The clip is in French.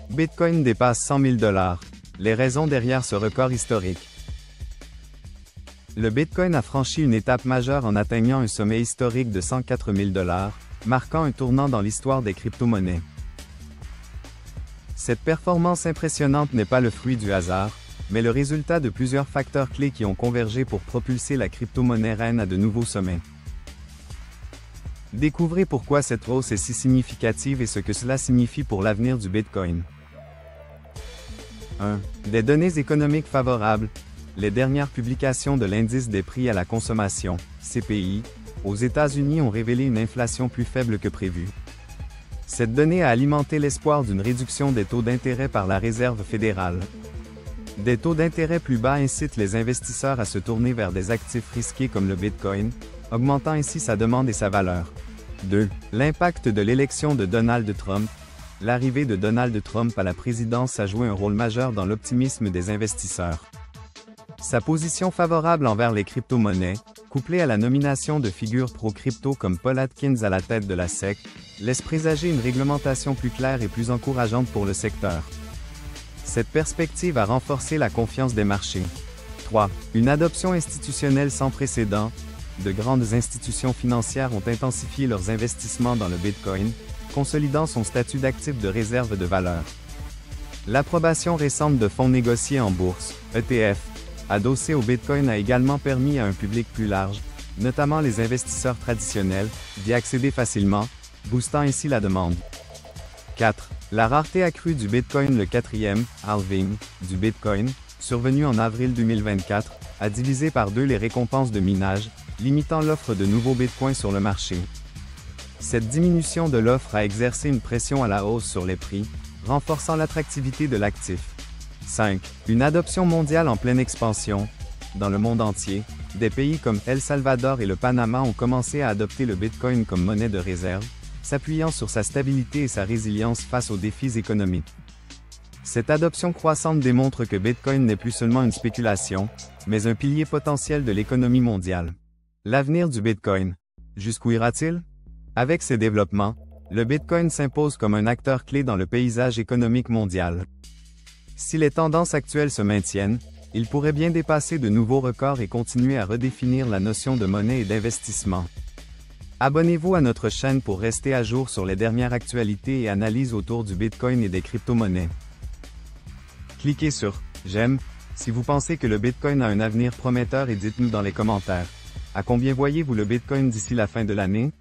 Bitcoin dépasse 100 000 $. Les raisons derrière ce record historique. Le Bitcoin a franchi une étape majeure en atteignant un sommet historique de 104 000 $, marquant un tournant dans l'histoire des crypto-monnaies. Cette performance impressionnante n'est pas le fruit du hasard, mais le résultat de plusieurs facteurs clés qui ont convergé pour propulser la crypto-monnaie reine à de nouveaux sommets. Découvrez pourquoi cette hausse est si significative et ce que cela signifie pour l'avenir du Bitcoin. 1. Des données économiques favorables. Les dernières publications de l'indice des prix à la consommation, CPI, aux États-Unis ont révélé une inflation plus faible que prévu. Cette donnée a alimenté l'espoir d'une réduction des taux d'intérêt par la Réserve fédérale. Des taux d'intérêt plus bas incitent les investisseurs à se tourner vers des actifs risqués comme le Bitcoin, augmentant ainsi sa demande et sa valeur. 2. L'impact de l'élection de Donald Trump. L'arrivée de Donald Trump à la présidence a joué un rôle majeur dans l'optimisme des investisseurs. Sa position favorable envers les crypto-monnaies, couplée à la nomination de figures pro-crypto comme Paul Atkins à la tête de la SEC, laisse présager une réglementation plus claire et plus encourageante pour le secteur. Cette perspective a renforcé la confiance des marchés. 3. Une adoption institutionnelle sans précédent. De grandes institutions financières ont intensifié leurs investissements dans le Bitcoin, consolidant son statut d'actif de réserve de valeur. L'approbation récente de fonds négociés en bourse, ETF, adossés au Bitcoin a également permis à un public plus large, notamment les investisseurs traditionnels, d'y accéder facilement, boostant ainsi la demande. 4. La rareté accrue du Bitcoin. Le quatrième halving du Bitcoin, survenu en avril 2024, a divisé par 2 les récompenses de minage, limitant l'offre de nouveaux Bitcoins sur le marché. Cette diminution de l'offre a exercé une pression à la hausse sur les prix, renforçant l'attractivité de l'actif. 5. Une adoption mondiale en pleine expansion. Dans le monde entier, des pays comme El Salvador et le Panama ont commencé à adopter le Bitcoin comme monnaie de réserve, s'appuyant sur sa stabilité et sa résilience face aux défis économiques. Cette adoption croissante démontre que Bitcoin n'est plus seulement une spéculation, mais un pilier potentiel de l'économie mondiale. L'avenir du Bitcoin. Jusqu'où ira-t-il? Avec ces développements, le Bitcoin s'impose comme un acteur clé dans le paysage économique mondial. Si les tendances actuelles se maintiennent, il pourrait bien dépasser de nouveaux records et continuer à redéfinir la notion de monnaie et d'investissement. Abonnez-vous à notre chaîne pour rester à jour sur les dernières actualités et analyses autour du Bitcoin et des crypto-monnaies. Cliquez sur « J'aime » si vous pensez que le Bitcoin a un avenir prometteur et dites-nous dans les commentaires. À combien voyez-vous le Bitcoin d'ici la fin de l'année?